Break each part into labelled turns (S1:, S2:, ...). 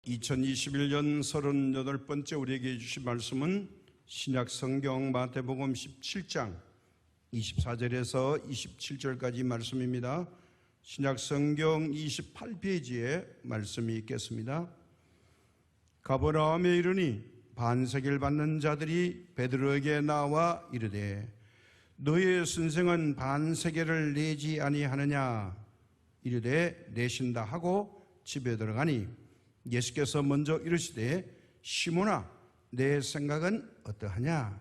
S1: 2021년 38번째 우리에게 주신 말씀은 신약 성경 마태복음 17장 24절에서 27절까지 말씀입니다. 신약 성경 28페이지에 말씀이 있겠습니다. 가버나움에 이르니 반세계를 받는 자들이 베드로에게 나와 이르되 너의 선생은 반세계를 내지 아니하느냐? 이르되 내신다 하고 집에 들어가니 예수께서 먼저 이르시되 시몬아 내 생각은 어떠하냐?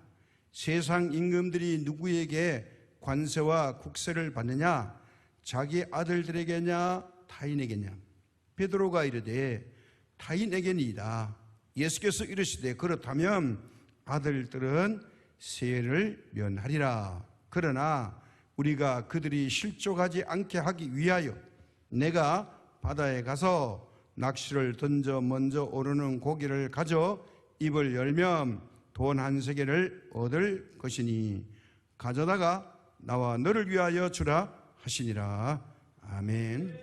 S1: 세상 임금들이 누구에게 관세와 국세를 받느냐? 자기 아들들에게냐 타인에게냐? 베드로가 이르되 타인에게니이다. 예수께서 이르시되 그렇다면 아들들은 세를 면하리라. 그러나 우리가 그들이 실족하지 않게 하기 위하여 내가 바다에 가서 낚시를 던져 먼저 오르는 고기를 가져 입을 열면 돈 한 세겔을 얻을 것이니 가져다가 나와 너를 위하여 주라 하시니라. 아멘.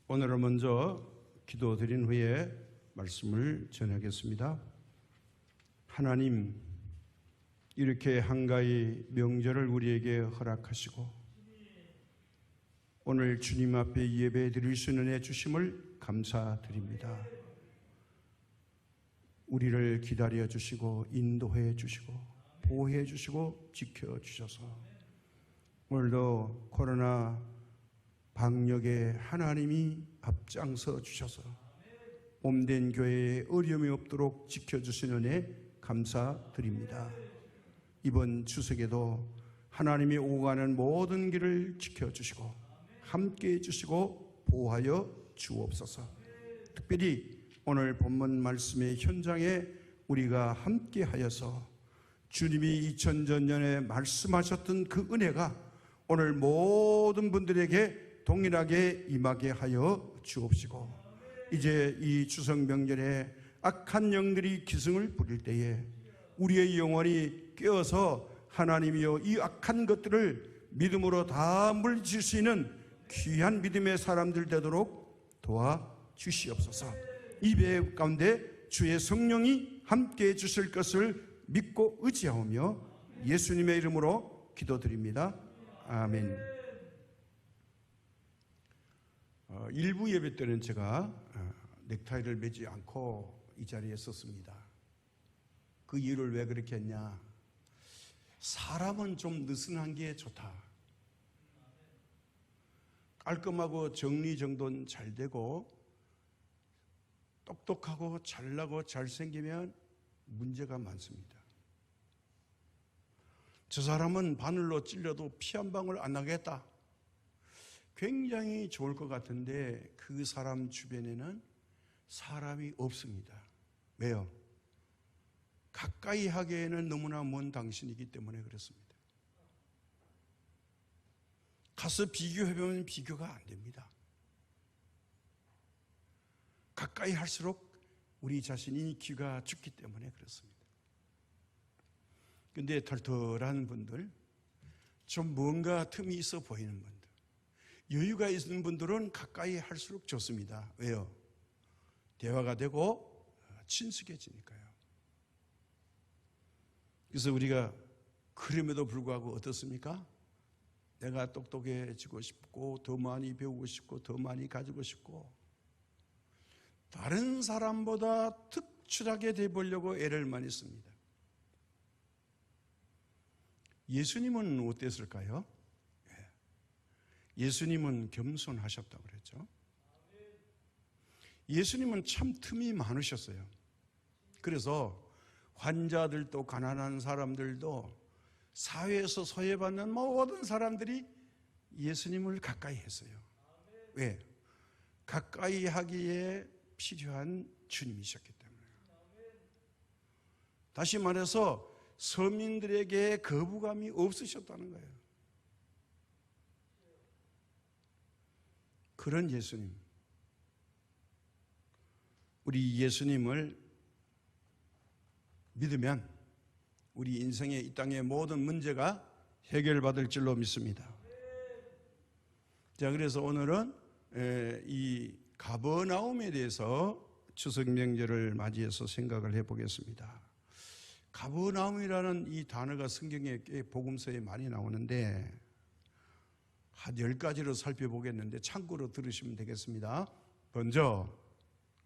S1: 오늘은 먼저 기도드린 후에 말씀을 전하겠습니다. 하나님, 이렇게 한가히 명절을 우리에게 허락하시고 오늘 주님 앞에 예배 드릴 수 있는 은혜 주심을 감사드립니다. 우리를 기다려 주시고 인도해 주시고 보호해 주시고 지켜 주셔서 오늘도 코로나 방역에 하나님이 앞장서 주셔서 몸된 교회에 어려움이 없도록 지켜주시는 은혜 감사드립니다. 이번 추석에도 하나님이 오가는 모든 길을 지켜주시고 함께해 주시고 보호하여 주옵소서. 특별히 오늘 본문 말씀의 현장에 우리가 함께하여서 주님이 2000년 전에 말씀하셨던 그 은혜가 오늘 모든 분들에게 동일하게 임하게 하여 주옵시고 이제 이 추석 명절에 악한 영들이 기승을 부릴 때에 우리의 영혼이 깨어서 하나님이여 이 악한 것들을 믿음으로 다 물리칠 수 있는 귀한 믿음의 사람들 되도록 도와주시옵소서. 이 배 가운데 주의 성령이 함께해 주실 것을 믿고 의지하오며 예수님의 이름으로 기도드립니다. 아멘. 일부 예배 때는 제가 넥타이를 매지 않고 이 자리에 섰습니다. 그 이유를 왜 그렇게 했냐? 사람은 좀 느슨한 게 좋다. 깔끔하고 정리정돈 잘 되고 똑똑하고 잘나고 잘생기면 문제가 많습니다. 저 사람은 바늘로 찔려도 피 한 방울 안 나겠다. 굉장히 좋을 것 같은데 그 사람 주변에는 사람이 없습니다. 왜요? 가까이 하기에는 너무나 먼 당신이기 때문에 그렇습니다. 가서 비교해보면 비교가 안 됩니다. 가까이 할수록 우리 자신이 기가 죽기 때문에 그렇습니다. 근데 털털한 분들, 좀 뭔가 틈이 있어 보이는 분들, 여유가 있는 분들은 가까이 할수록 좋습니다. 왜요? 대화가 되고 친숙해지니까요. 그래서 우리가 그럼에도 불구하고 어떻습니까? 내가 똑똑해지고 싶고 더 많이 배우고 싶고 더 많이 가지고 싶고 다른 사람보다 특출하게 되보려고 애를 많이 씁니다. 예수님은 어땠을까요? 예수님은 겸손하셨다고 그랬죠. 예수님은 참 틈이 많으셨어요. 그래서 환자들도 가난한 사람들도 사회에서 소외받는 모든 사람들이 예수님을 가까이 했어요. 왜? 가까이 하기에 필요한 주님이셨기 때문에. 다시 말해서 서민들에게 거부감이 없으셨다는 거예요. 그런 예수님, 우리 예수님을 믿으면 우리 인생의 이 땅의 모든 문제가 해결받을 줄로 믿습니다. 자, 그래서 오늘은 이 가버나움에 대해서 추석 명절을 맞이해서 생각을 해보겠습니다. 가버나움이라는 이 단어가 성경에 복음서에 많이 나오는데 한 10가지로 살펴보겠는데 참고로 들으시면 되겠습니다. 먼저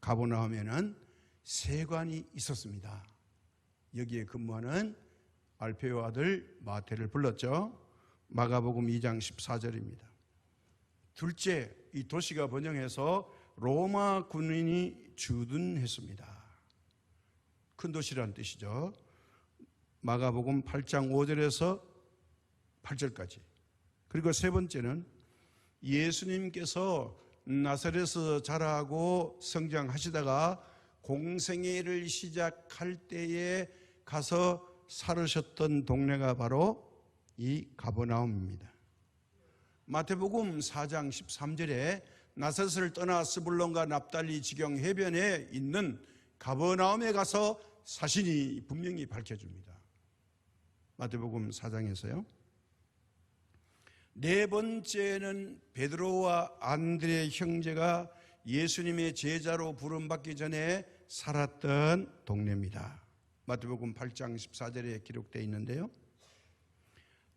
S1: 가버나움에는 세관이 있었습니다. 여기에 근무하는 알페오 아들 마태를 불렀죠. 마가복음 2장 14절입니다. 둘째, 이 도시가 번영해서 로마 군인이 주둔했습니다. 큰 도시라는 뜻이죠. 마가복음 8장 5절에서 8절까지. 그리고 세 번째는 예수님께서 나사렛에서 자라고 성장하시다가 공생애를 시작할 때에 가서 살으셨던 동네가 바로 이 가버나움입니다. 마태복음 4장 13절에 나사렛을 떠나 스불론과 납달리 지경 해변에 있는 가버나움에 가서 사신이 분명히 밝혀줍니다. 마태복음 4장에서요. 네 번째는 베드로와 안드레 형제가 예수님의 제자로 부름받기 전에 살았던 동네입니다. 마태복음 8장 14절에 기록되어 있는데요.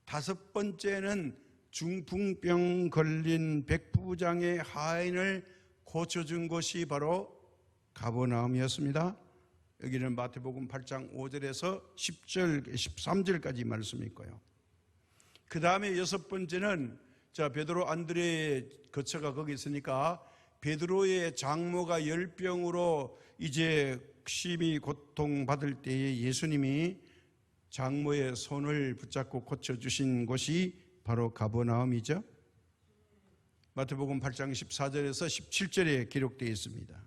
S1: 다섯 번째는 중풍병 걸린 백부장의 하인을 고쳐준 곳이 바로 가버나움이었습니다. 여기는 마태복음 8장 5절에서 10절, 13절까지 말씀이 있고요. 그 다음에 여섯 번째는 베드로 안드레의 거처가 거기 있으니까 베드로의 장모가 열병으로 이제 심히 고통받을 때에 예수님이 장모의 손을 붙잡고 고쳐주신 곳이 바로 가버나움이죠. 마태복음 8장 14절에서 17절에 기록되어 있습니다.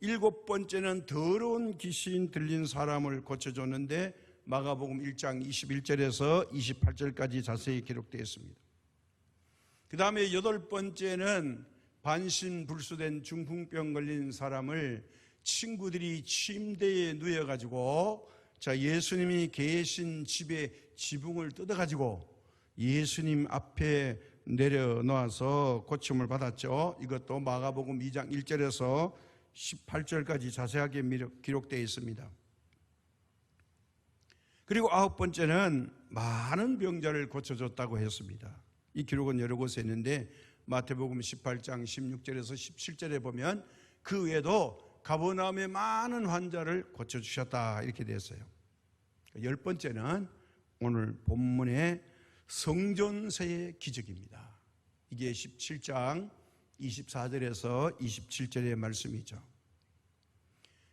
S1: 일곱 번째는 더러운 귀신 들린 사람을 고쳐줬는데 마가복음 1장 21절에서 28절까지 자세히 기록되어 있습니다. 그 다음에 여덟 번째는 반신불수된 중풍병 걸린 사람을 친구들이 침대에 누워가지고 예수님이 계신 집에 지붕을 뜯어가지고 예수님 앞에 내려놓아서 고침을 받았죠. 이것도 마가복음 2장 1절에서 18절까지 자세하게 기록되어 있습니다. 그리고 아홉 번째는 많은 병자를 고쳐줬다고 했습니다. 이 기록은 여러 곳에 있는데 마태복음 18장 16절에서 17절에 보면 그 외에도 가버나움의 많은 환자를 고쳐주셨다 이렇게 되어 있어요. 열 번째는 오늘 본문의 성전세의 기적입니다. 이게 17장 24절에서 27절의 말씀이죠.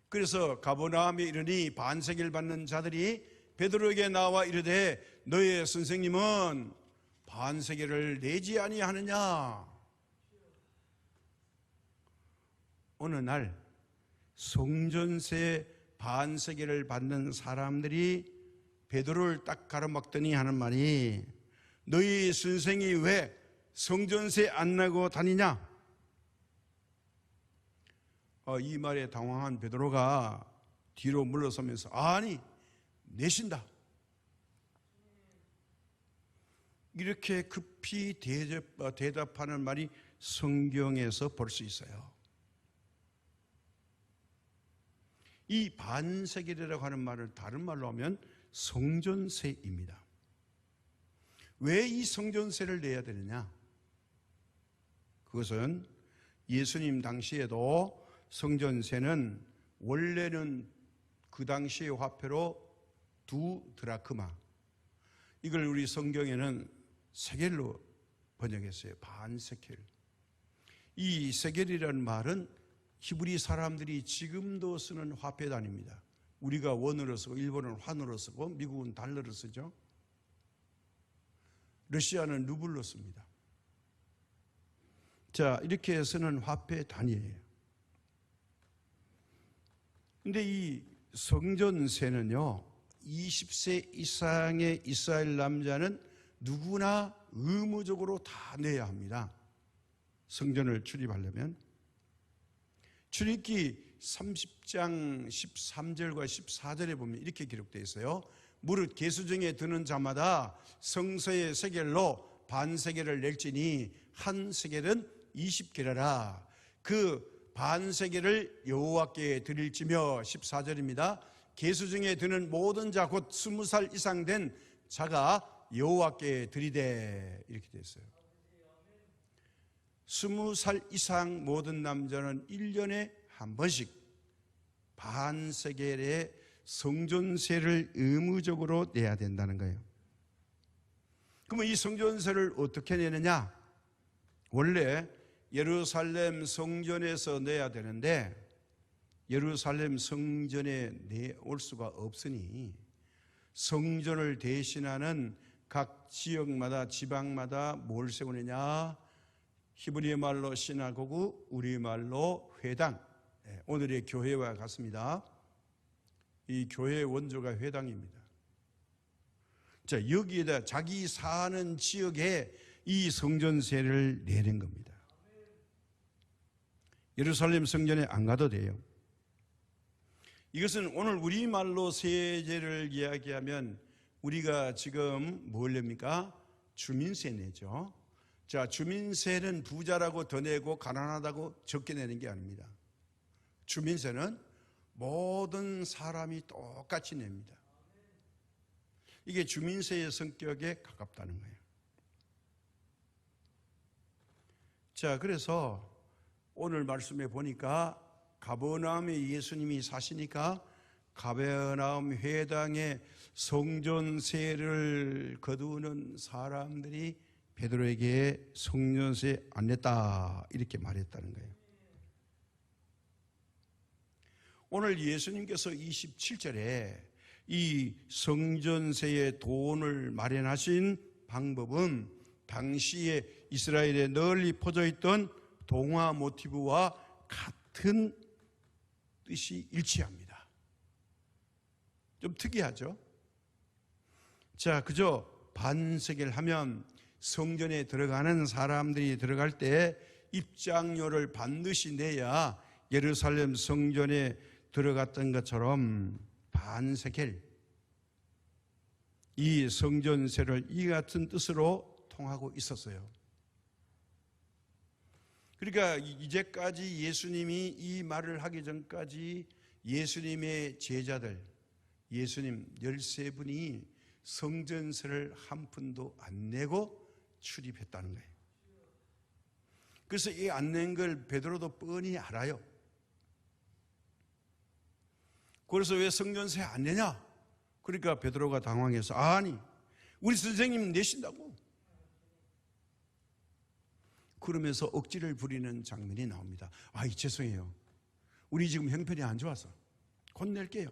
S1: 그래서 가버나움에 이르니 반세계를 받는 자들이 베드로에게 나와 이르되 너의 선생님은 반세계를 내지 아니하느냐. 어느 날 성전세 반세계를 받는 사람들이 베드로를 딱 가로막더니 하는 말이 너희 선생이 왜 성전세 안 내고 다니냐? 이 말에 당황한 베드로가 뒤로 물러서면서 아니 내신다. 이렇게 급히 대답하는 말이 성경에서 볼 수 있어요. 이 반세계라고 하는 말을 다른 말로 하면 성전세입니다. 왜 이 성전세를 내야 되느냐? 그것은 예수님 당시에도 성전세는 원래는 그 당시의 화폐로 2드라크마, 이걸 우리 성경에는 세겔로 번역했어요. 반세겔. 이 세겔이라는 말은 히브리 사람들이 지금도 쓰는 화폐 단위입니다. 우리가 원으로 쓰고 일본은 환으로 쓰고 미국은 달러로 쓰죠. 러시아는 루블로 씁니다. 이렇게 쓰는 화폐 단위예요. 근데 이 성전세는요 20세 이상의 이스라엘 남자는 누구나 의무적으로 다 내야 합니다. 성전을 출입하려면. 출입기 30장 13절과 14절에 보면 이렇게 기록되어 있어요. 무릇 계수정에 드는 자마다 성서의 세겔로 반세겔을 낼지니 한 세겔은 20게라라. 그 반세계를 여호와께 드릴지며 14절입니다. 계수 중에 드는 모든 자 곧 20살 이상 된 자가 여호와께 드리되 이렇게 됐어요. 20살 이상 모든 남자는 1년에 한 번씩 반세겔의 성전세를 의무적으로 내야 된다는 거예요. 그러면 이 성전세를 어떻게 내느냐? 원래 예루살렘 성전에서 내야 되는데 예루살렘 성전에 내올 수가 없으니 성전을 대신하는 각 지역마다 지방마다 뭘 세우느냐? 히브리 말로 시나고그, 우리말로 회당, 오늘의 교회와 같습니다. 이 교회의 원조가 회당입니다. 자, 여기에다 자기 사는 지역에 이 성전세를 내는 겁니다. 예루살렘 성전에 안 가도 돼요. 이것은 오늘 우리말로 세제를 이야기하면 우리가 지금 뭘 냅니까? 주민세 내죠. 자, 주민세는 부자라고 더 내고 가난하다고 적게 내는 게 아닙니다. 주민세는 모든 사람이 똑같이 냅니다. 이게 주민세의 성격에 가깝다는 거예요. 자, 그래서 오늘 말씀에 보니까 가버나움에 예수님이 사시니까 가버나움 회당에 성전세를 거두는 사람들이 베드로에게 성전세 안 냈다 이렇게 말했다는 거예요. 오늘 예수님께서 27절에 이 성전세의 돈을 마련하신 방법은 당시에 이스라엘에 널리 퍼져 있던 동화 모티브와 같은 뜻이 일치합니다. 좀 특이하죠? 자, 그저 반세겔 하면 성전에 들어가는 사람들이 들어갈 때 입장료를 반드시 내야 예루살렘 성전에 들어갔던 것처럼 반세겔, 이 성전세를 이 같은 뜻으로 통하고 있었어요. 그러니까 이제까지 예수님이 이 말을 하기 전까지 예수님의 제자들, 예수님 13분이 성전세를 한 푼도 안 내고 출입했다는 거예요. 그래서 이 안 낸 걸 베드로도 뻔히 알아요. 그래서 왜 성전세 안 내냐? 그러니까 베드로가 당황해서 아니, 우리 선생님 내신다고. 그러면서 억지를 부리는 장면이 나옵니다. 아, 죄송해요. 우리 지금 형편이 안 좋아서 곧 낼게요.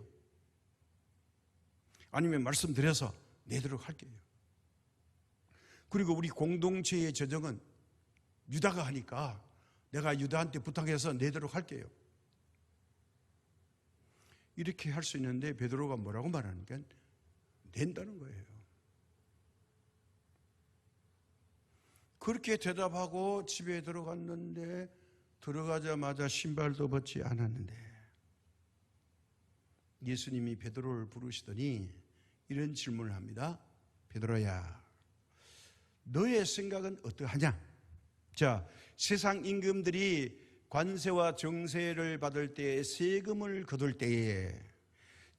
S1: 아니면 말씀드려서 내도록 할게요. 그리고 우리 공동체의 재정은 유다가 하니까 내가 유다한테 부탁해서 내도록 할게요. 이렇게 할 수 있는데 베드로가 뭐라고 말하니까 낸다는 거예요. 그렇게 대답하고 집에 들어갔는데 들어가자마자 신발도 벗지 않았는데 예수님이 베드로를 부르시더니 이런 질문을 합니다. 베드로야, 너의 생각은 어떠하냐? 자, 세상 임금들이 관세와 정세를 받을 때 세금을 거둘 때에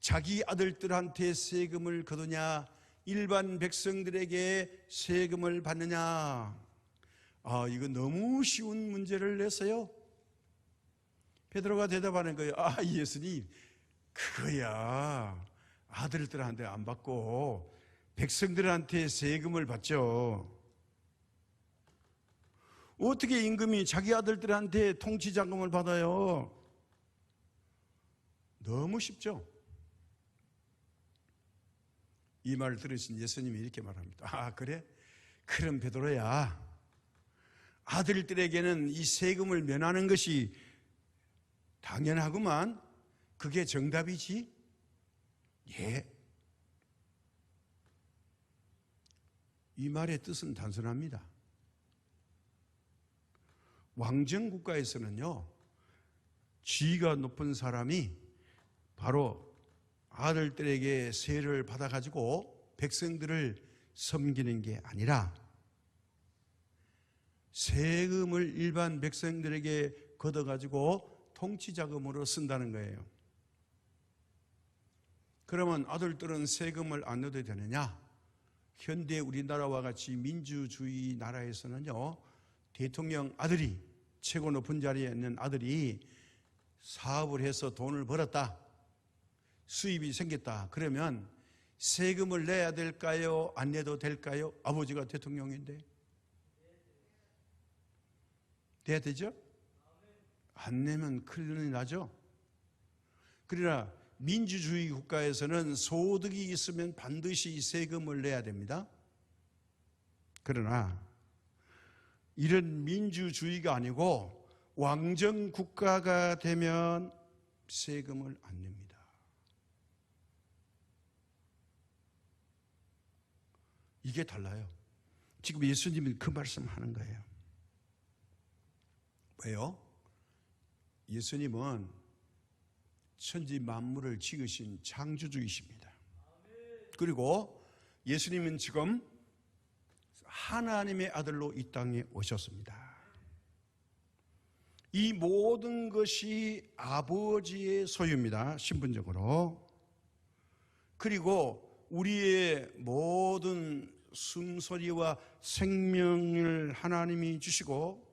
S1: 자기 아들들한테 세금을 거두냐, 일반 백성들에게 세금을 받느냐? 아, 이거 너무 쉬운 문제를 냈어요. 베드로가 대답하는 거예요. 아, 예수님, 그거야 아들들한테 안 받고 백성들한테 세금을 받죠. 어떻게 임금이 자기 아들들한테 통치자금을 받아요? 너무 쉽죠? 이 말을 들으신 예수님이 이렇게 말합니다. 아, 그래? 그럼 베드로야, 아들들에게는 이 세금을 면하는 것이 당연하구만. 그게 정답이지? 예. 이 말의 뜻은 단순합니다. 왕정국가에서는요, 지위가 높은 사람이 바로 아들들에게 세를 받아가지고 백성들을 섬기는 게 아니라 세금을 일반 백성들에게 걷어가지고 통치자금으로 쓴다는 거예요. 그러면 아들들은 세금을 안 내도 되느냐? 현대 우리나라와 같이 민주주의 나라에서는요, 대통령 아들이, 최고 높은 자리에 있는 아들이 사업을 해서 돈을 벌었다, 수입이 생겼다, 그러면 세금을 내야 될까요? 안 내도 될까요? 아버지가 대통령인데. 내야 되죠? 안 내면 큰일 나죠? 그러나 민주주의 국가에서는 소득이 있으면 반드시 세금을 내야 됩니다. 그러나 이런 민주주의가 아니고 왕정 국가가 되면 세금을 안 냅니다. 이게 달라요. 지금 예수님이 그 말씀하는 거예요. 왜요? 예수님은 천지 만물을 지으신 창조주이십니다. 그리고 예수님은 지금 하나님의 아들로 이 땅에 오셨습니다. 이 모든 것이 아버지의 소유입니다. 신분적으로. 그리고 우리의 모든 숨소리와 생명을 하나님이 주시고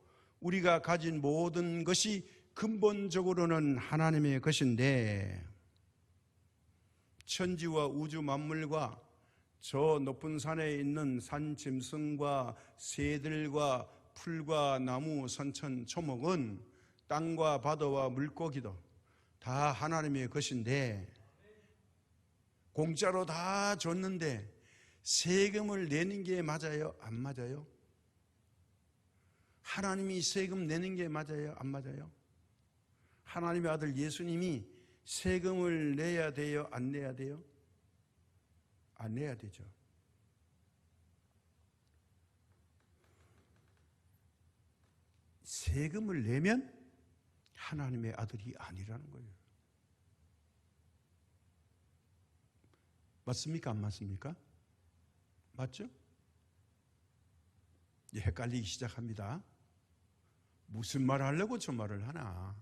S1: 우리가 가진 모든 것이 근본적으로는 하나님의 것인데, 천지와 우주 만물과 저 높은 산에 있는 산 짐승과 새들과 풀과 나무, 선천, 초목은 땅과 바다와 물고기도 다 하나님의 것인데, 공짜로 다 줬는데 세금을 내는 게 맞아요? 안 맞아요? 하나님이 세금 내는 게 맞아요? 안 맞아요? 하나님의 아들 예수님이 세금을 내야 돼요? 안 내야 돼요? 안 내야 되죠. 세금을 내면 하나님의 아들이 아니라는 거예요. 맞습니까? 안 맞습니까? 맞죠? 헷갈리기 시작합니다. 무슨 말 하려고 저 말을 하나?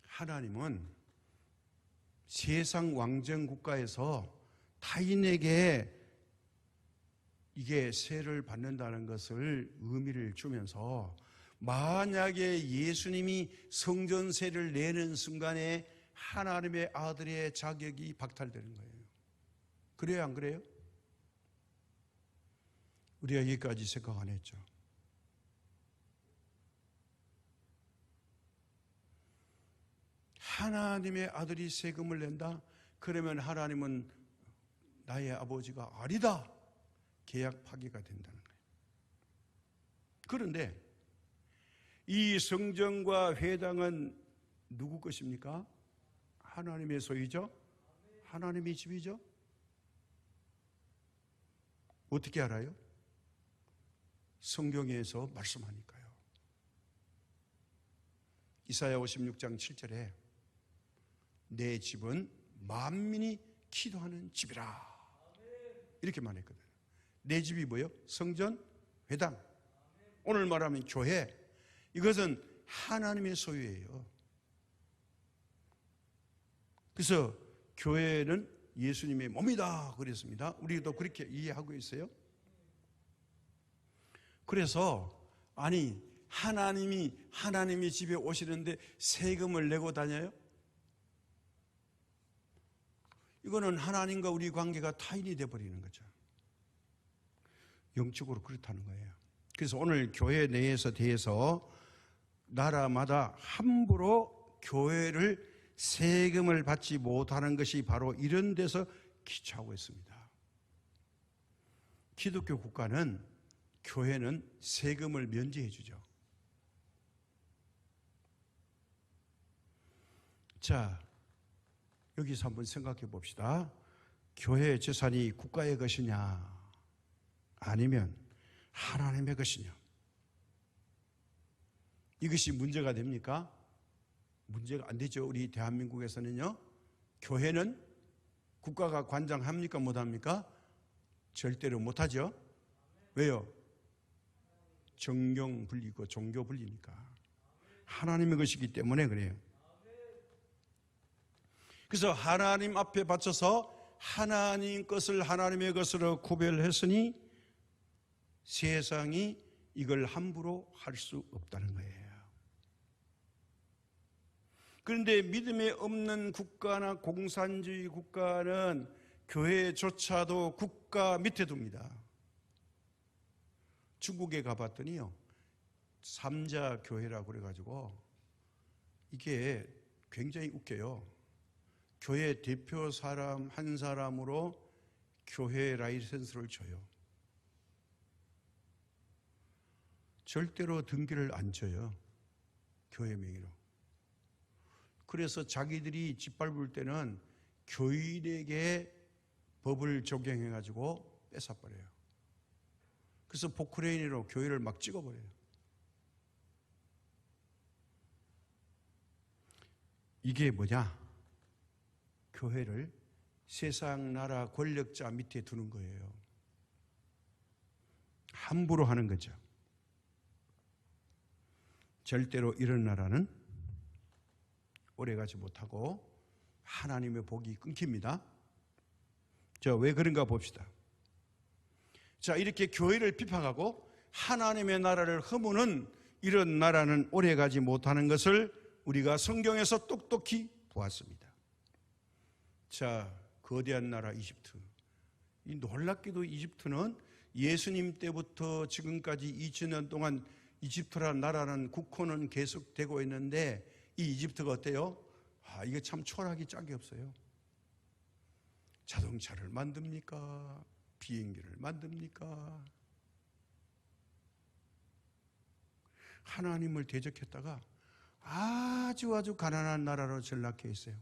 S1: 하나님은 세상 왕정 국가에서 타인에게 이게 세를 받는다는 것을 의미를 주면서, 만약에 예수님이 성전세를 내는 순간에 하나님의 아들의 자격이 박탈되는 거예요. 그래요, 안 그래요? 우리가 여기까지 생각 안 했죠. 하나님의 아들이 세금을 낸다? 그러면 하나님은 나의 아버지가 아니다, 계약 파기가 된다는 거예요. 그런데 이 성전과 회당은 누구 것입니까? 하나님의 소유죠? 하나님의 집이죠? 어떻게 알아요? 성경에서 말씀하니까요. 이사야 56장 7절에 내 집은 만민이 기도하는 집이라, 이렇게 말했거든요. 내 집이 뭐예요? 성전, 회당. 오늘 말하면 교회. 이것은 하나님의 소유예요. 그래서 교회는 예수님의 몸이다 그랬습니다. 우리도 그렇게 이해하고 있어요. 그래서 아니, 하나님이 하나님의 집에 오시는데 세금을 내고 다녀요? 이거는 하나님과 우리 관계가 타인이 되어버리는 거죠. 영적으로 그렇다는 거예요. 그래서 오늘 교회 내에서 대해서 나라마다 함부로 교회를 세금을 받지 못하는 것이 바로 이런 데서 기초하고 있습니다. 기독교 국가는, 교회는 세금을 면제해 주죠. 자, 여기서 한번 생각해 봅시다. 교회의 재산이 국가의 것이냐, 아니면 하나님의 것이냐? 이것이 문제가 됩니까? 문제가 안 되죠. 우리 대한민국에서는요, 교회는 국가가 관장합니까? 못합니까? 절대로 못하죠. 왜요? 정경 불리고 종교 불리니까. 하나님의 것이기 때문에 그래요. 그래서 하나님 앞에 바쳐서 하나님 것을 하나님의 것으로 구별했으니 세상이 이걸 함부로 할 수 없다는 거예요. 그런데 믿음에 없는 국가나 공산주의 국가는 교회조차도 국가 밑에 둡니다. 중국에 가봤더니요, 삼자 교회라고 그래가지고 이게 굉장히 웃겨요. 교회 대표 사람 한 사람으로 교회 라이센스를 줘요. 절대로 등기를 안 줘요, 교회 명의로. 그래서 자기들이 짓밟을 때는 교인에게 법을 적용해가지고 뺏어버려요. 그래서 포크레인으로 교회를 막 찍어버려요. 이게 뭐냐? 교회를 세상 나라 권력자 밑에 두는 거예요. 함부로 하는 거죠. 절대로 이런 나라는 오래가지 못하고 하나님의 복이 끊깁니다. 자, 왜 그런가 봅시다. 자, 이렇게 교회를 비판하고 하나님의 나라를 허무는 이런 나라는 오래가지 못하는 것을 우리가 성경에서 똑똑히 보았습니다. 자, 거대한 나라 이집트. 이 놀랍게도 이집트는 예수님 때부터 지금까지 2000년 동안 이집트라는 나라는 국호는 계속되고 있는데 이 이집트가 어때요? 이게 참 초라하기 짝이 없어요. 자동차를 만듭니까? 비행기를 만듭니까? 하나님을 대적했다가 아주 가난한 나라로 전락해 있어요.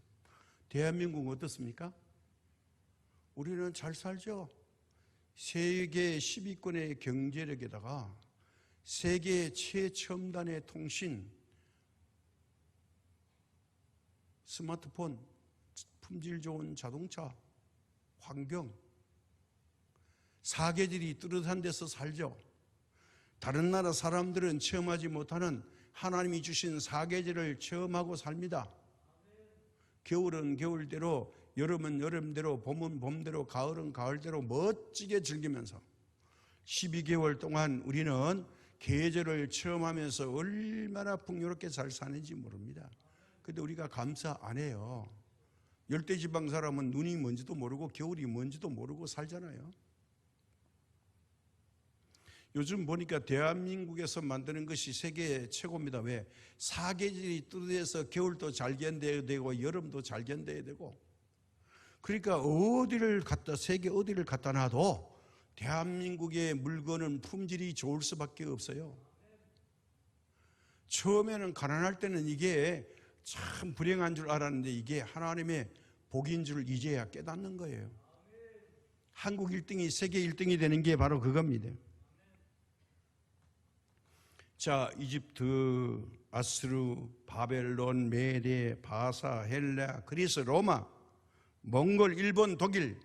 S1: 대한민국은 어떻습니까? 우리는 잘 살죠. 세계 10위권의 경제력에다가 세계 최첨단의 통신, 스마트폰, 품질 좋은 자동차, 환경, 사계절이 뚜렷한 데서 살죠. 다른 나라 사람들은 체험하지 못하는 하나님이 주신 사계절을 체험하고 삽니다. 겨울은 겨울대로, 여름은 여름대로, 봄은 봄대로, 가을은 가을대로 멋지게 즐기면서 12개월 동안 우리는 계절을 체험하면서 얼마나 풍요롭게 잘 사는지 모릅니다. 근데 우리가 감사 안 해요. 열대지방 사람은 눈이 뭔지도 모르고 겨울이 뭔지도 모르고 살잖아요. 요즘 보니까 대한민국에서 만드는 것이 세계 최고입니다. 왜? 사계절이 뚜렷해서 겨울도 잘 견뎌야 되고 여름도 잘 견뎌야 되고, 그러니까 어디를 갖다, 세계 어디를 갖다 놔도 대한민국의 물건은 품질이 좋을 수밖에 없어요. 처음에는 가난할 때는 이게 참 불행한 줄 알았는데 이게 하나님의 복인 줄 이제야 깨닫는 거예요. 한국 1등이 세계 1등이 되는 게 바로 그겁니다. 자, 이집트, 아수르, 바벨론, 메데, 바사, 헬라, 그리스, 로마, 몽골, 일본, 독일,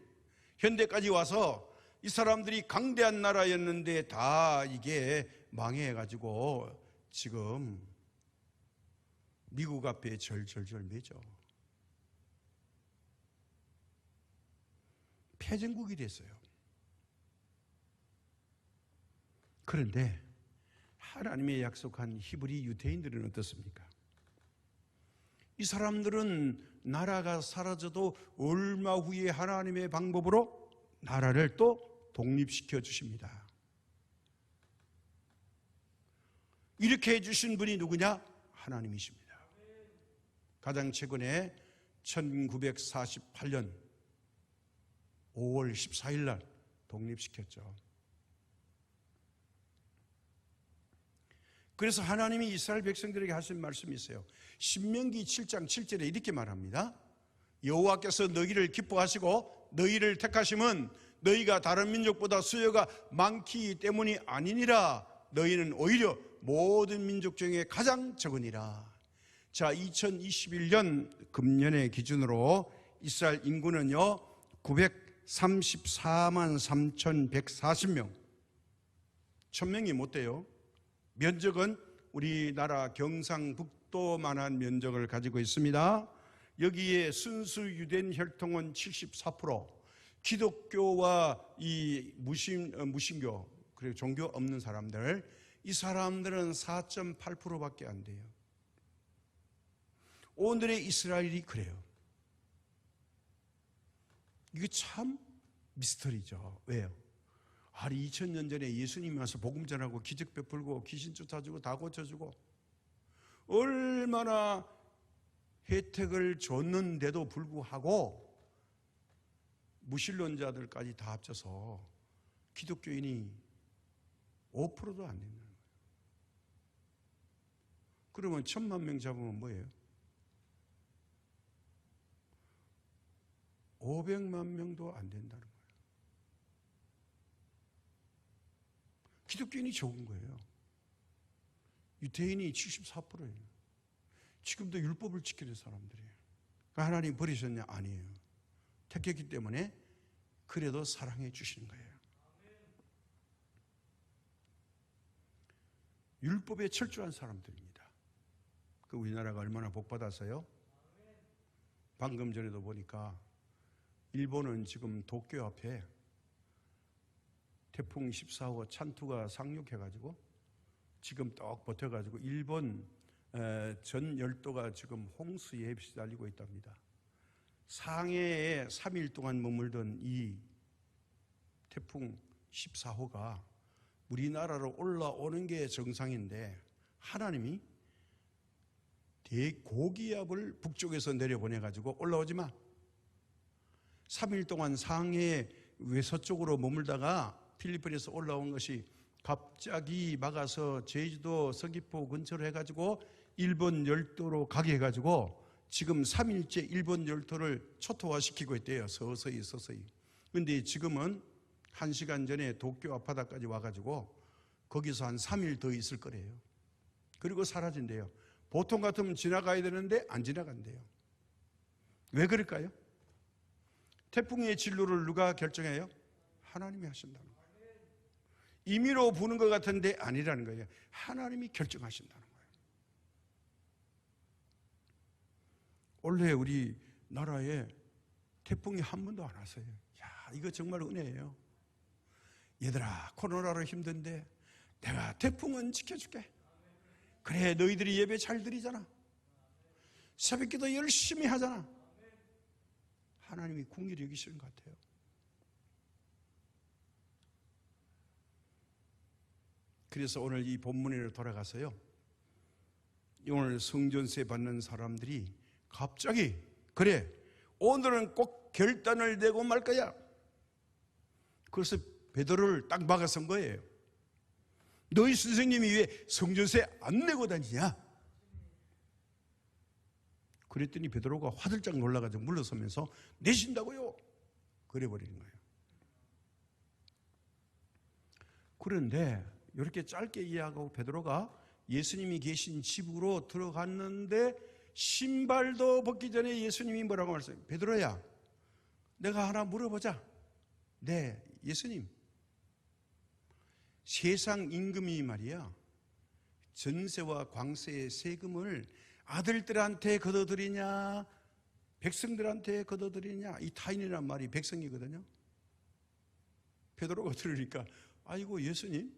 S1: 현대까지 와서 이 사람들이 강대한 나라였는데 다 이게 망해가지고 지금 미국 앞에 절절절 매죠. 패전국이 됐어요. 그런데 하나님의 약속한 히브리 유대인들은 어떻습니까? 이 사람들은 나라가 사라져도 얼마 후에 하나님의 방법으로 나라를 또 독립시켜 주십니다. 이렇게 해주신 분이 누구냐? 하나님이십니다. 가장 최근에 1948년 5월 14일 날 독립시켰죠. 그래서 하나님이 이스라엘 백성들에게 하신 말씀이 있어요. 신명기 7장 7절에 이렇게 말합니다. 여호와께서 너희를 기뻐하시고 너희를 택하심은 너희가 다른 민족보다 수요가 많기 때문이 아니니라. 너희는 오히려 모든 민족 중에 가장 적으니라. 자, 2021년 금년의 기준으로 이스라엘 인구는요 934만 3,140명, 1000명이 못 돼요. 면적은 우리나라 경상북도만한 면적을 가지고 있습니다. 여기에 순수 유대인 혈통은 74%, 기독교와 이 무신교 그리고 종교 없는 사람들, 이 사람들은 4.8%밖에 안 돼요. 오늘의 이스라엘이 그래요. 이게 참 미스터리죠. 왜요? 2000년 전에 예수님이 와서 복음 전하고 기적 베풀고 귀신 쫓아주고 다 고쳐주고 얼마나 혜택을 줬는데도 불구하고 무신론자들까지 다 합쳐서 기독교인이 5%도 안 된다는 거예요. 그러면 1000만 명 잡으면 뭐예요? 500만 명도 안 된다는 거예요. 기독교인이 적은 거예요. 유대인이 74%예요. 지금도 율법을 지키는 사람들이에요. 하나님 버리셨냐? 아니에요. 택했기 때문에 그래도 사랑해 주시는 거예요. 율법에 철저한 사람들입니다. 그 우리나라가 얼마나 복받아서요? 방금 전에도 보니까 일본은 지금 도쿄 앞에 태풍 14호 찬투가 상륙해가지고 지금 떡 버텨가지고 일본 전 열도가 지금 홍수에 시달리고 있답니다. 상해에 3일 동안 머물던 이 태풍 14호가 우리나라로 올라오는 게 정상인데 하나님이 대고기압을 북쪽에서 내려보내가지고 올라오지 마. 3일 동안 상해 외서쪽으로 머물다가 필리핀에서 올라온 것이 갑자기 막아서 제주도 서귀포 근처로 해가지고 일본 열도로 가게 해가지고 지금 3일째 일본 열도를 초토화시키고 있대요. 서서히. 그런데 지금은 1시간 전에 도쿄 앞바다까지 와가지고 거기서 한 3일 더 있을 거래요. 그리고 사라진대요. 보통 같으면 지나가야 되는데 안 지나간대요. 왜 그럴까요? 태풍의 진로를 누가 결정해요? 하나님이 하신다는 거예요. 임의로 부는 것 같은데 아니라는 거예요. 하나님이 결정하신다는 거예요. 원래 우리나라에 태풍이 한 번도 안 왔어요. 야, 이거 정말 은혜예요. 얘들아, 코로나로 힘든데 내가 태풍은 지켜줄게. 그래, 너희들이 예배 잘 드리잖아. 새벽기도 열심히 하잖아. 하나님이 긍휼히 여기시는 것 같아요. 그래서 오늘 이 본문으로 돌아가서요, 오늘 성전세 받는 사람들이 갑자기 그래, 오늘은 꼭 결단을 내고 말 거야. 그래서 베드로를 딱 막아선 거예요. 너희 선생님이 왜 성전세 안 내고 다니냐? 그랬더니 베드로가 화들짝 놀라가지고 물러서면서 내신다고요? 그래버리는 거예요. 그런데 이렇게 짧게 이해하고 베드로가 예수님이 계신 집으로 들어갔는데 신발도 벗기 전에 예수님이 뭐라고 말씀해요? 베드로야, 내가 하나 물어보자. 네, 예수님. 세상 임금이 말이야, 전세와 광세의 세금을 아들들한테 걷어들이냐 백성들한테 걷어들이냐, 이 타인이란 말이 백성이거든요. 베드로가 들으니까 아이고 예수님,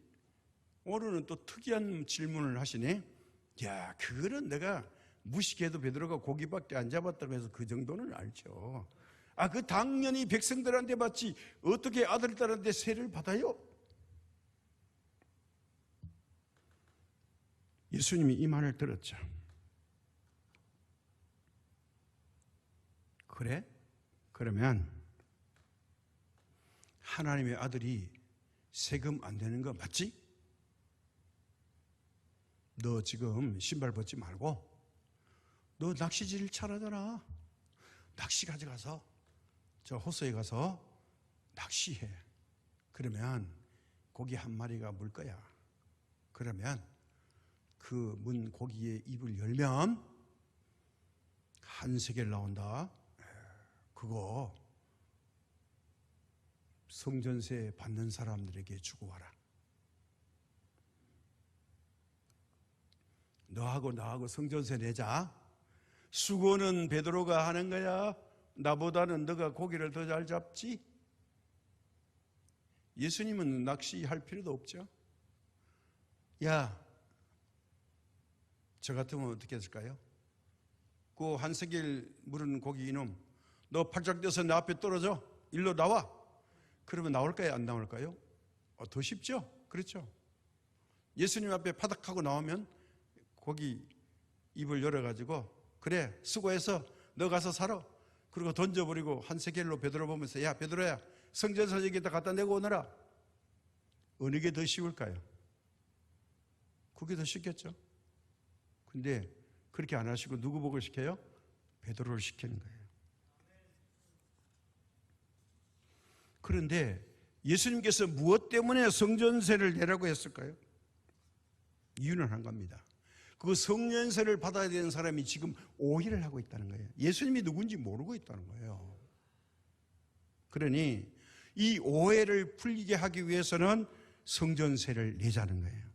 S1: 오늘은 또 특이한 질문을 하시네. 야, 그거는 내가 무식해도 베드로가 고기밖에 안 잡았다고 해서 그 정도는 알죠. 그 당연히 백성들한테 받지 어떻게 아들들한테 세를 받아요? 예수님이 이 말을 들었죠. 그래? 그러면 하나님의 아들이 세금 안 내는 거 맞지? 너 지금 신발 벗지 말고 너 낚시질 잘하잖아. 낚시 가져가서 저 호수에 가서 낚시해. 그러면 고기 한 마리가 물 거야. 그러면 그 문 고기의 입을 열면 한 세겔 나온다. 그거 성전세 받는 사람들에게 주고 와라. 너하고 나하고 성전세 내자. 수고는 베드로가 하는 거야? 나보다는 너가 고기를 더 잘 잡지? 예수님은 낚시할 필요도 없죠. 야, 저 같으면 어떻게 했을까요? 그 한 세겔 물은 고기 이놈, 너 팔짝 뛰어서 내 앞에 떨어져. 일로 나와. 그러면 나올까요? 안 나올까요? 더 쉽죠? 그렇죠? 예수님 앞에 파닥하고 나오면 고기 입을 열어가지고 그래 수고해서 너 가서 살아. 그리고 던져버리고 한 세겔로 베드로 보면서 야 베드로야 성전서 여기다 갖다 내고 오너라. 어느 게 더 쉬울까요? 그게 더 쉽겠죠. 근데 그렇게 안 하시고 누구 보고 시켜요? 베드로를 시키는 거예요. 그런데 예수님께서 무엇 때문에 성전세를 내라고 했을까요? 이유는 한 겁니다. 그 성전세를 받아야 되는 사람이 지금 오해를 하고 있다는 거예요. 예수님이 누군지 모르고 있다는 거예요. 그러니 이 오해를 풀리게 하기 위해서는 성전세를 내자는 거예요.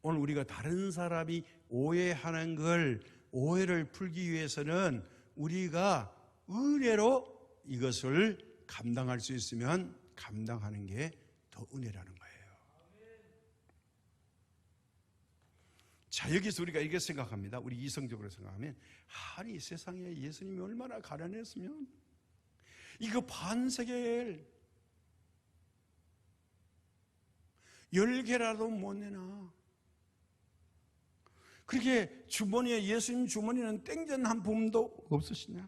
S1: 오늘 우리가 다른 사람이 오해하는 걸 오해를 풀기 위해서는 우리가 은혜로 이것을 감당할 수 있으면 감당하는 게 더 은혜라는 거예요. 자, 여기서 우리가 이렇게 생각합니다. 우리 이성적으로 생각하면 아니 이 세상에 예수님이 얼마나 가난했으면 이거 반세겔 10개라도 못 내나. 그렇게 주머니에 예수님 주머니는 땡전 한 푼도 없으시냐?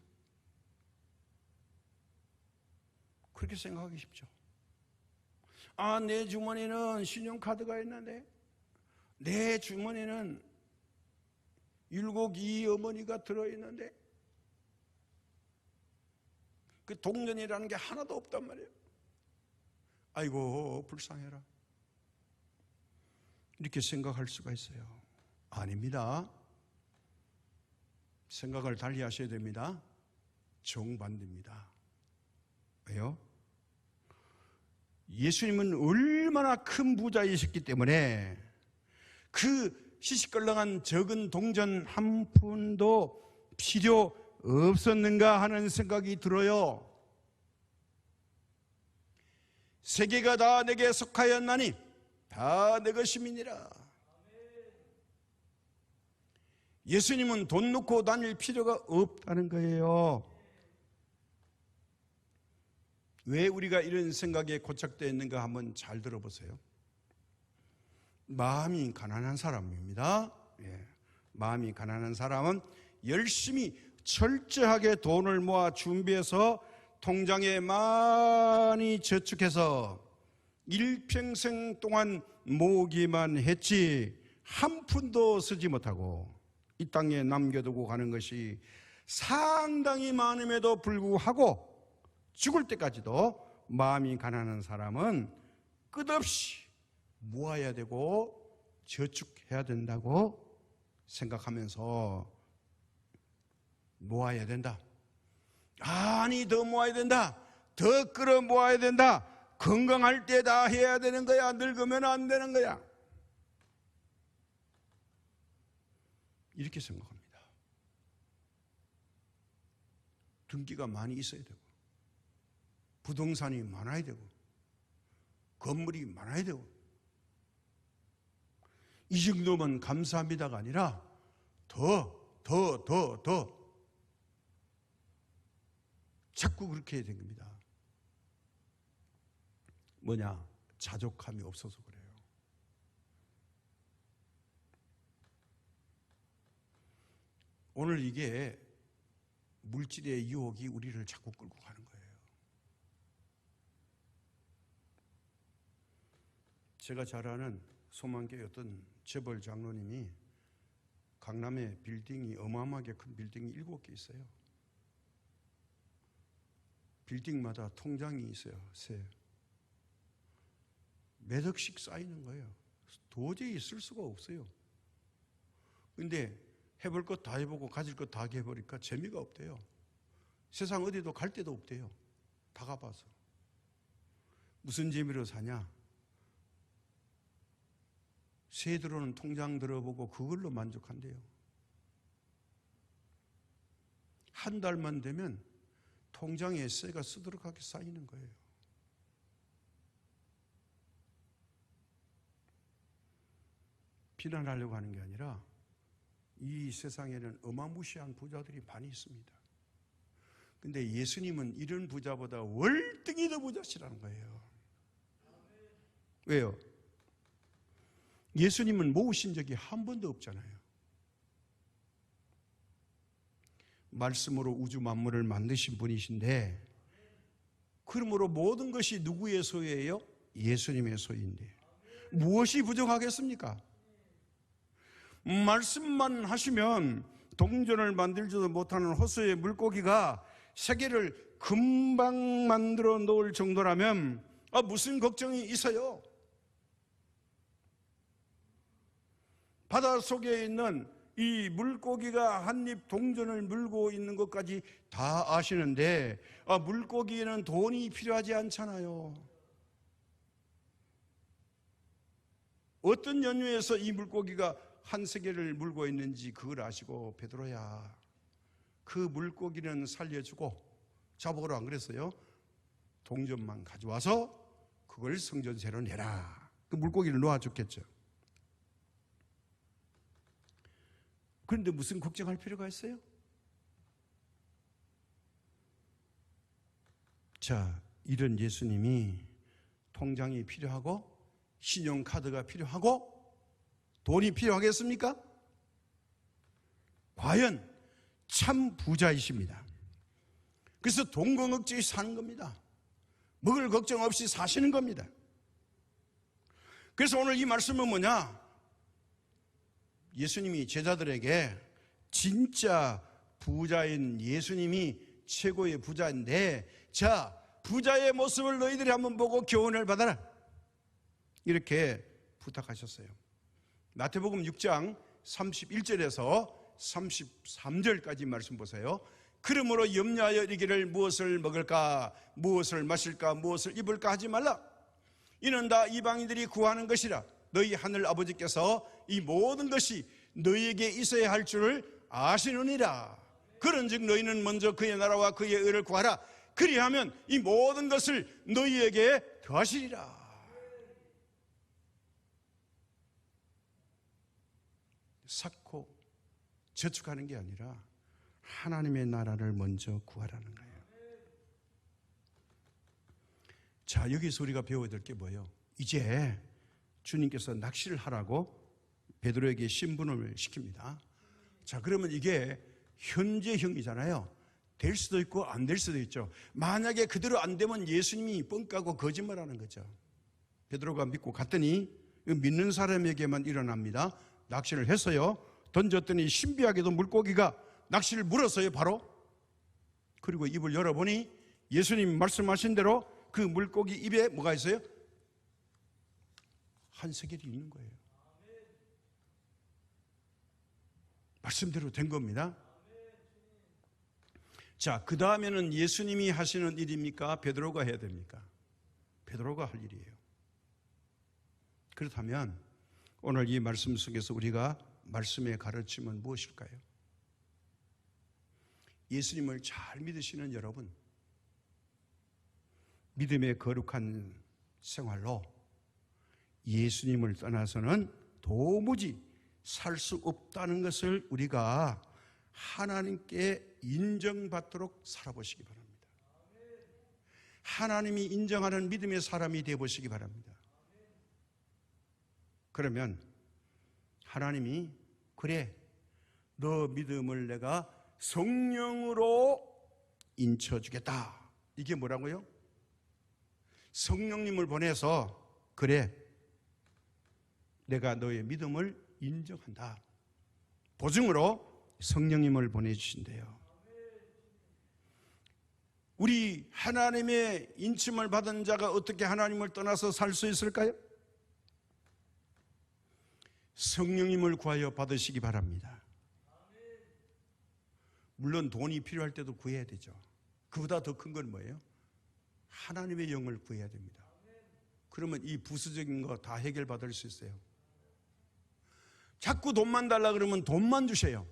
S1: 그렇게 생각하기 쉽죠. 아, 내 주머니는 신용카드가 있는데 내 주머니는 율곡이 어머니가 들어있는데 그 동전이라는 게 하나도 없단 말이에요. 아이고 불쌍해라. 이렇게 생각할 수가 있어요. 아닙니다. 생각을 달리 하셔야 됩니다. 정반대입니다. 왜요? 예수님은 얼마나 큰 부자이셨기 때문에 그 시시껄렁한 적은 동전 한 푼도 필요 없었는가 하는 생각이 들어요. 세계가 다 내게 속하였나니 다 내 것임이니라. 예수님은 돈 놓고 다닐 필요가 없다는 거예요. 왜 우리가 이런 생각에 고착되어 있는가 한번 잘 들어보세요. 마음이 가난한 사람입니다. 마음이 가난한 사람은 열심히 철저하게 돈을 모아 준비해서 통장에 많이 저축해서 일평생 동안 모으기만 했지 한 푼도 쓰지 못하고 이 땅에 남겨두고 가는 것이 상당히 많음에도 불구하고 죽을 때까지도 마음이 가난한 사람은 끝없이 모아야 되고 저축해야 된다고 생각하면서 모아야 된다. 아니 더 모아야 된다. 더 끌어 모아야 된다. 건강할 때 다 해야 되는 거야. 늙으면 안 되는 거야. 이렇게 생각합니다. 등기가 많이 있어야 되고 부동산이 많아야 되고 건물이 많아야 되고 이 정도면 감사합니다가 아니라 더 자꾸 그렇게 해야 됩니다. 뭐냐? 자족함이 없어서 그래요. 오늘 이게 물질의 유혹이 우리를 자꾸 끌고 가는 거예요. 제가 잘 아는 소망교회 어떤 재벌 장로님이 강남에 빌딩이 어마어마하게 큰 빌딩이 7개 있어요. 빌딩마다 통장이 있어요. 몇 억씩 쌓이는 거예요. 도저히 쓸 수가 없어요. 근데 해볼 것 다 해보고 가질 것 다 해보니까 재미가 없대요. 세상 어디도 갈 데도 없대요. 다 가봐서. 무슨 재미로 사냐? 세 들어오는 통장 들어보고 그걸로 만족한대요. 한 달만 되면 통장에 세가 수두룩하게 쌓이는 거예요. 비난하려고 하는 게 아니라 이 세상에는 어마무시한 부자들이 많이 있습니다. 근데 예수님은 이런 부자보다 월등히 더 부자시라는 거예요. 왜요? 예수님은 모으신 적이 한 번도 없잖아요. 말씀으로 우주 만물을 만드신 분이신데, 그러므로 모든 것이 누구의 소유예요? 예수님의 소유인데 무엇이 부족하겠습니까? 말씀만 하시면 동전을 만들지도 못하는 호수의 물고기가 세계를 금방 만들어 놓을 정도라면 무슨 걱정이 있어요? 바다 속에 있는 이 물고기가 한 입 동전을 물고 있는 것까지 다 아시는데 물고기에는 돈이 필요하지 않잖아요. 어떤 연유에서 이 물고기가 한 세계를 물고 있는지 그걸 아시고 베드로야, 그 물고기는 살려주고 잡으러 안 그랬어요? 동전만 가져와서 그걸 성전세로 내라. 그 물고기를 놓아줬겠죠. 그런데 무슨 걱정할 필요가 있어요? 자, 이런 예수님이 통장이 필요하고 신용카드가 필요하고 돈이 필요하겠습니까? 과연 참 부자이십니다. 그래서 동공억제히 사는 겁니다. 먹을 걱정 없이 사시는 겁니다. 그래서 오늘 이 말씀은 뭐냐? 예수님이 제자들에게 진짜 부자인 예수님이 최고의 부자인데, 자, 부자의 모습을 너희들이 한번 보고 교훈을 받아라, 이렇게 부탁하셨어요. 마태복음 6장 31절에서 33절까지 말씀 보세요. 그러므로 염려하여 이르기를 무엇을 먹을까, 무엇을 마실까, 무엇을 입을까 하지 말라. 이는 다 이방인들이 구하는 것이라. 너희 하늘 아버지께서 이 모든 것이 너희에게 있어야 할 줄을 아시느니라. 그런즉 너희는 먼저 그의 나라와 그의 의를 구하라. 그리하면 이 모든 것을 너희에게 더하시리라. 쌓고 저축하는 게 아니라 하나님의 나라를 먼저 구하라는 거예요. 자, 여기서 우리가 배워야 될 게 뭐예요? 이제 주님께서 낚시를 하라고 베드로에게 신분을 시킵니다. 자, 그러면 이게 현재형이잖아요. 될 수도 있고 안 될 수도 있죠. 만약에 그대로 안 되면 예수님이 뻥까고 거짓말하는 거죠. 베드로가 믿고 갔더니 믿는 사람에게만 일어납니다. 낚시를 했어요. 던졌더니 신비하게도 물고기가 낚시를 물었어요, 바로. 그리고 입을 열어보니 예수님 말씀하신 대로 그 물고기 입에 뭐가 있어요? 한 세겔이 있는 거예요. 말씀대로 된 겁니다. 자, 그 다음에는 예수님이 하시는 일입니까? 베드로가 해야 됩니까? 베드로가 할 일이에요. 그렇다면 오늘 이 말씀 속에서 우리가 말씀의 가르침은 무엇일까요? 예수님을 잘 믿으시는 여러분, 믿음의 거룩한 생활로 예수님을 떠나서는 도무지 살 수 없다는 것을 우리가 하나님께 인정받도록 살아보시기 바랍니다. 하나님이 인정하는 믿음의 사람이 되어보시기 바랍니다. 그러면 하나님이 그래, 너 믿음을 내가 성령으로 인쳐주겠다. 이게 뭐라고요? 성령님을 보내서 그래, 내가 너의 믿음을 인정한다. 보증으로 성령님을 보내주신대요. 우리 하나님의 인침을 받은 자가 어떻게 하나님을 떠나서 살 수 있을까요? 성령님을 구하여 받으시기 바랍니다. 물론 돈이 필요할 때도 구해야 되죠. 그보다 더 큰 건 뭐예요? 하나님의 영을 구해야 됩니다. 그러면 이 부수적인 거 다 해결받을 수 있어요. 자꾸 돈만 달라 그러면 돈만 주세요.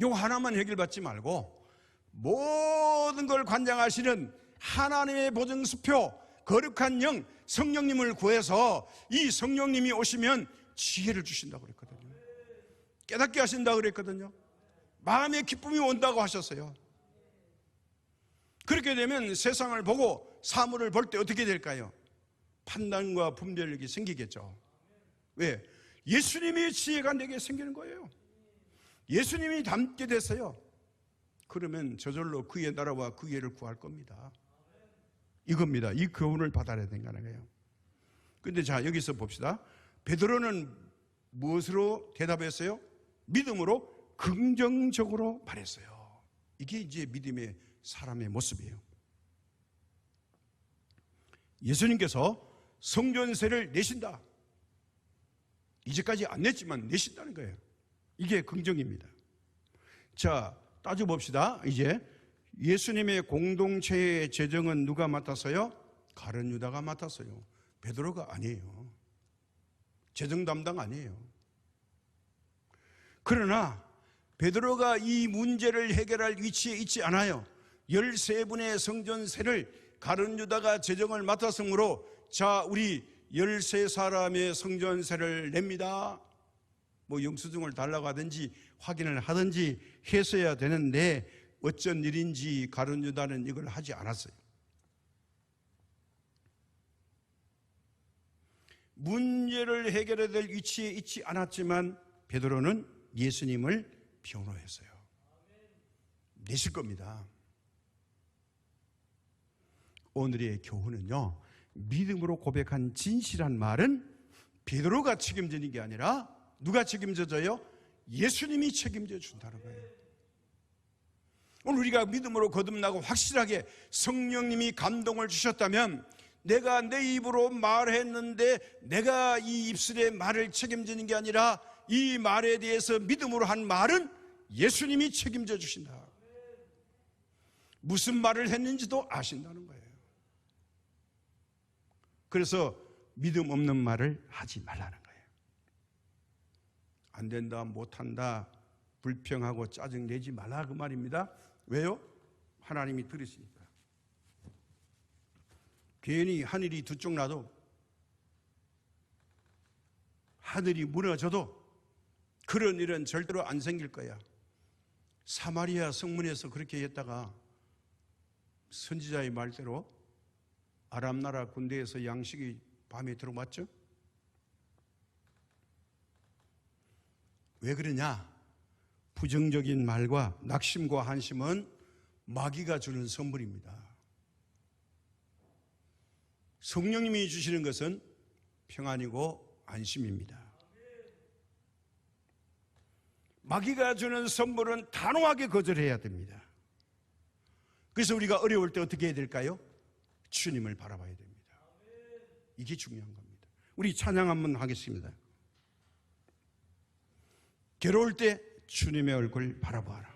S1: 요거 하나만 해결받지 말고 모든 걸 관장하시는 하나님의 보증수표 거룩한 영 성령님을 구해서 이 성령님이 오시면 지혜를 주신다고 그랬거든요. 깨닫게 하신다고 그랬거든요. 마음의 기쁨이 온다고 하셨어요. 그렇게 되면 세상을 보고 사물을 볼 때 어떻게 될까요? 판단과 분별력이 생기겠죠. 왜? 예수님의 지혜가 내게 생기는 거예요. 예수님이 닮게 됐어요. 그러면 저절로 그의 나라와 그의 의를 구할 겁니다. 이겁니다. 이 교훈을 받아야 된다는 거예요. 근데 자, 여기서 봅시다. 베드로는 무엇으로 대답했어요? 믿음으로 긍정적으로 말했어요. 이게 이제 믿음의 사람의 모습이에요. 예수님께서 성전세를 내신다. 이제까지 안 냈지만 내신다는 거예요. 이게 긍정입니다. 자, 따져봅시다. 이제 예수님의 공동체의 재정은 누가 맡았어요? 가룟 유다가 맡았어요. 베드로가 아니에요. 재정 담당 아니에요. 그러나 베드로가 이 문제를 해결할 위치에 있지 않아요. 13분의 성전세를 가룟 유다가 재정을 맡았으므로 자, 우리 13사람의 성전세를 냅니다. 뭐 영수증을 달라고 하든지 확인을 하든지 했어야 되는데 어쩐 일인지 가룟 유다는 이걸 하지 않았어요. 문제를 해결해야 될 위치에 있지 않았지만 베드로는 예수님을 변호했어요. 내실 겁니다. 오늘의 교훈은요, 믿음으로 고백한 진실한 말은 베드로가 책임지는 게 아니라 누가 책임져줘요? 예수님이 책임져 준다는 거예요. 오늘 우리가 믿음으로 거듭나고 확실하게 성령님이 감동을 주셨다면 내가 내 입으로 말했는데 내가 이 입술의 말을 책임지는 게 아니라 이 말에 대해서 믿음으로 한 말은 예수님이 책임져 주신다. 무슨 말을 했는지도 아신다는 거예요. 그래서 믿음 없는 말을 하지 말라는 거예요. 안 된다, 못한다, 불평하고 짜증내지 말라 그 말입니다. 왜요? 하나님이 들으시니까. 괜히 하늘이 두 쪽 나도, 하늘이 무너져도 그런 일은 절대로 안 생길 거야. 사마리아 성문에서 그렇게 했다가 선지자의 말대로 아람 나라 군대에서 양식이 밤에 들어왔죠? 왜 그러냐? 부정적인 말과 낙심과 한심은 마귀가 주는 선물입니다. 성령님이 주시는 것은 평안이고 안심입니다. 마귀가 주는 선물은 단호하게 거절해야 됩니다. 그래서 우리가 어려울 때 어떻게 해야 될까요? 주님을 바라봐야 됩니다. 이게 중요한 겁니다. 우리 찬양 한번 하겠습니다. 괴로울 때 주님의 얼굴 바라봐라.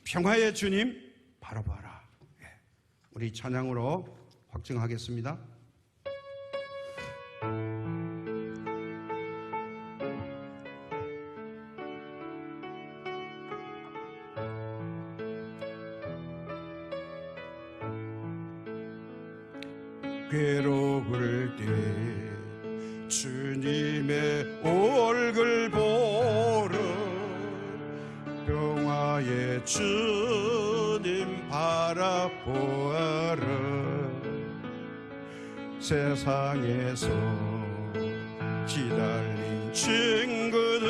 S1: 평화의 주님 바라봐라. 우리 찬양으로 확증하겠습니다. 괴로울 때 주님의 얼굴 보러 평화의 주님 바라보아라. 세상에서 기다린 친구들은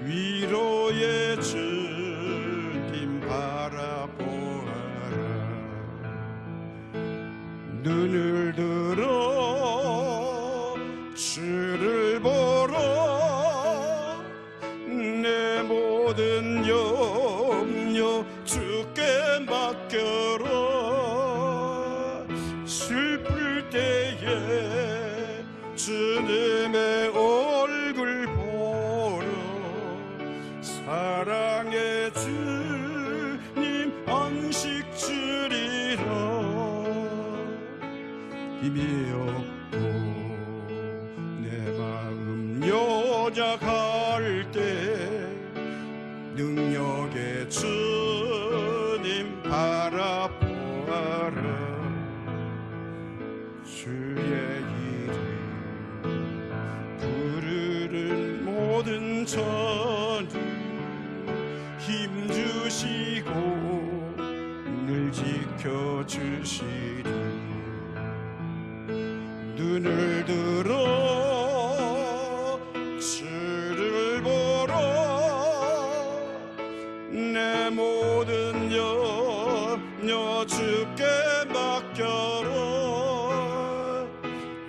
S1: 위로의 주님 바라보아라. 눈을 들어 주를 보러 내 모든 염려 주께 맡겨라. 슬플 때에 주님의 얼굴 보러 사랑의 주님 안식 주리라. 힘이 없고 주님 바라보아라. 주의 이름 부르는 모든 전우 힘주시고 늘 지켜주시리. 눈을 들어 주를 보러 내 모든 염려 주께 맡겨라.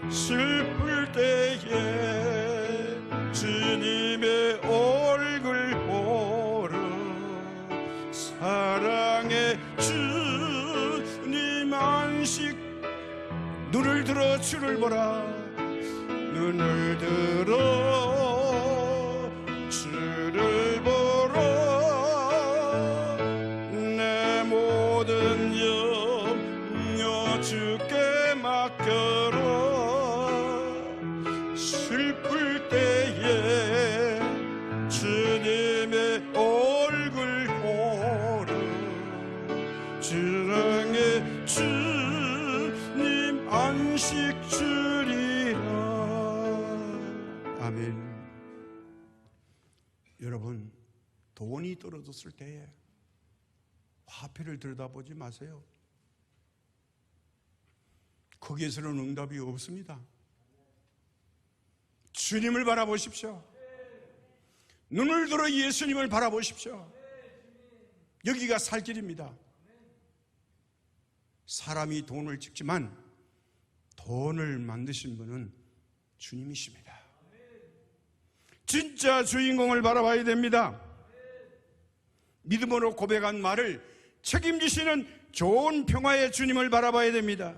S1: 슬플 때에 주님의 얼굴 보라. 사랑의 주님 안식. 눈을 들어 주를 보라. 눈을 들어 주를 보라. 내 모든 염려 주께 맡겨라. 슬플 때에 주님의 얼굴 보라. 사랑의 주님 안식 주리라. 아멘. 여러분, 돈이 떨어졌을 때에 화폐를 들여다보지 마세요. 거기에서는 응답이 없습니다. 주님을 바라보십시오. 눈을 들어 예수님을 바라보십시오. 여기가 살 길입니다. 사람이 돈을 찍지만 돈을 만드신 분은 주님이십니다. 진짜 주인공을 바라봐야 됩니다. 믿음으로 고백한 말을 책임지시는 좋은 평화의 주님을 바라봐야 됩니다.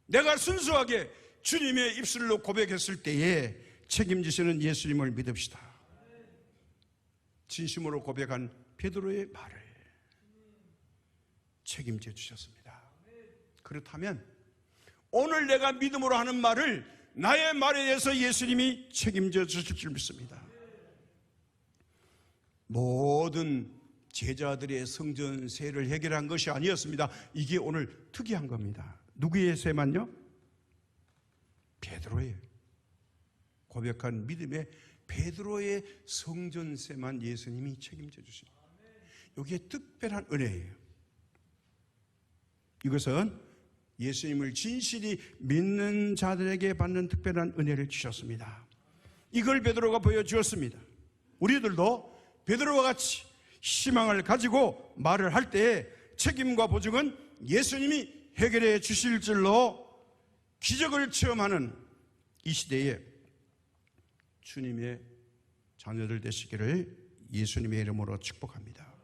S1: 내가 순수하게 주님의 입술로 고백했을 때에 책임지시는 예수님을 믿읍시다. 진심으로 고백한 베드로의 말을 책임져 주셨습니다. 그렇다면 오늘 내가 믿음으로 하는 말을, 나의 말에 대해서 예수님이 책임져 주실 줄 믿습니다. 모든 제자들의 성전세를 해결한 것이 아니었습니다. 이게 오늘 특이한 겁니다. 누구의 세만요? 베드로의 고백한 믿음의 베드로의 성전세만 예수님이 책임져 주십니다. 이게 특별한 은혜예요. 이것은 예수님을 진실이 믿는 자들에게 받는 특별한 은혜를 주셨습니다. 이걸 베드로가 보여주었습니다. 우리들도 베드로와 같이 희망을 가지고 말을 할 때에 책임과 보증은 예수님이 해결해 주실 줄로 기적을 체험하는 이 시대에 주님의 자녀들 되시기를 예수님의 이름으로 축복합니다.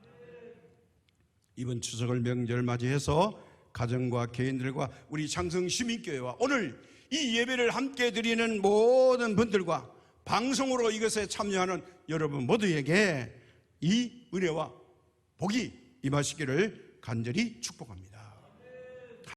S1: 이번 추석을 명절 맞이해서 가정과 개인들과 우리 장성시민교회와 오늘 이 예배를 함께 드리는 모든 분들과 방송으로 이것에 참여하는 여러분 모두에게 이 은혜와 복이 임하시기를 간절히 축복합니다.